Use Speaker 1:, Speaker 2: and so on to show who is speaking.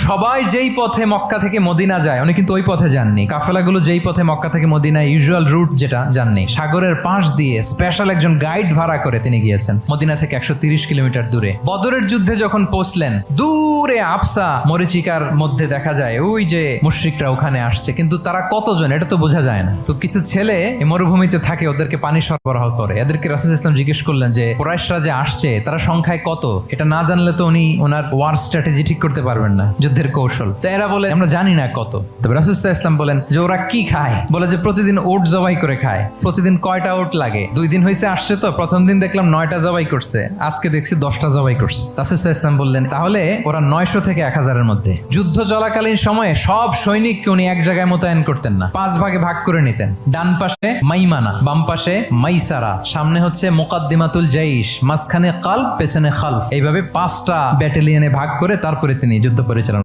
Speaker 1: সবাই যেই পথে মক্কা থেকে মদিনা যায় উনি কিন্তু ওই পথে যাননি। কাফেলাগুলো যেই পথে মক্কা থেকে মদিনা ইউজুয়াল রুট যেটা যাননি, সাগরের পাশ দিয়ে স্পেশাল একজন গাইড ভাড়া করে তিনি গিয়েছেন মদিনা থেকে 130 কিলোমিটার দূরে। বদরের যুদ্ধে যখন পৌঁছলেন, দূরে আফসা মরিচিকার মধ্যে দেখা যায় ওই যে মুশরিকরা ওখানে আসছে, কিন্তু তারা কতজন এটা তো বোঝা যায় না। তো কিছু ছেলে এই মরুভূমিতে থাকে, ওদেরকে পানি সরবরাহ করে। এদেরকে রাসূল ইসলাম জিজ্ঞেস করলেন যে কুরাইশরা যে আসছে তারা সংখ্যায় কত, এটা না জানলে তো উনি ওনার ওয়ার স্ট্র্যাটেজি ঠিক করতে পারবেন না, যুদ্ধের কৌশল। তো এরা বলে আমরা জানি না কত। তবে রাসূল ইসলাম বলেন যে ওরা কি খায়, বলে যে প্রতিদিন ওট জবাই করে খায়। প্রতিদিন কয়টা ওট লাগে? 2 দিন হয়েছে আসছে, তো প্রথম দিন দেখলাম 9টা জবাই করছে, আজকে দেখছি 10টা জবাই করছে। রাসূল ইসলাম বললেন তাহলে ওরা 900 থেকে 1000-এর মধ্যে। যুদ্ধ চলাকালীন সময়ে সব সৈনিককে উনি এক জায়গায় মোতায়েন করতেন না, 5 ভাগে ভাগ করে নিতেন। ডান পাশে মাইমানা, বাম পাশে মাইসারা, সামনে হচ্ছে মুকাদ্দিমাতুল জাইশ, মাঝখানে কালব, পেছনে খালফ, এইভাবে 5টা ব্যাটালিয়নে ভাগ করে তারপরে তিনি যুদ্ধ পরিচালনা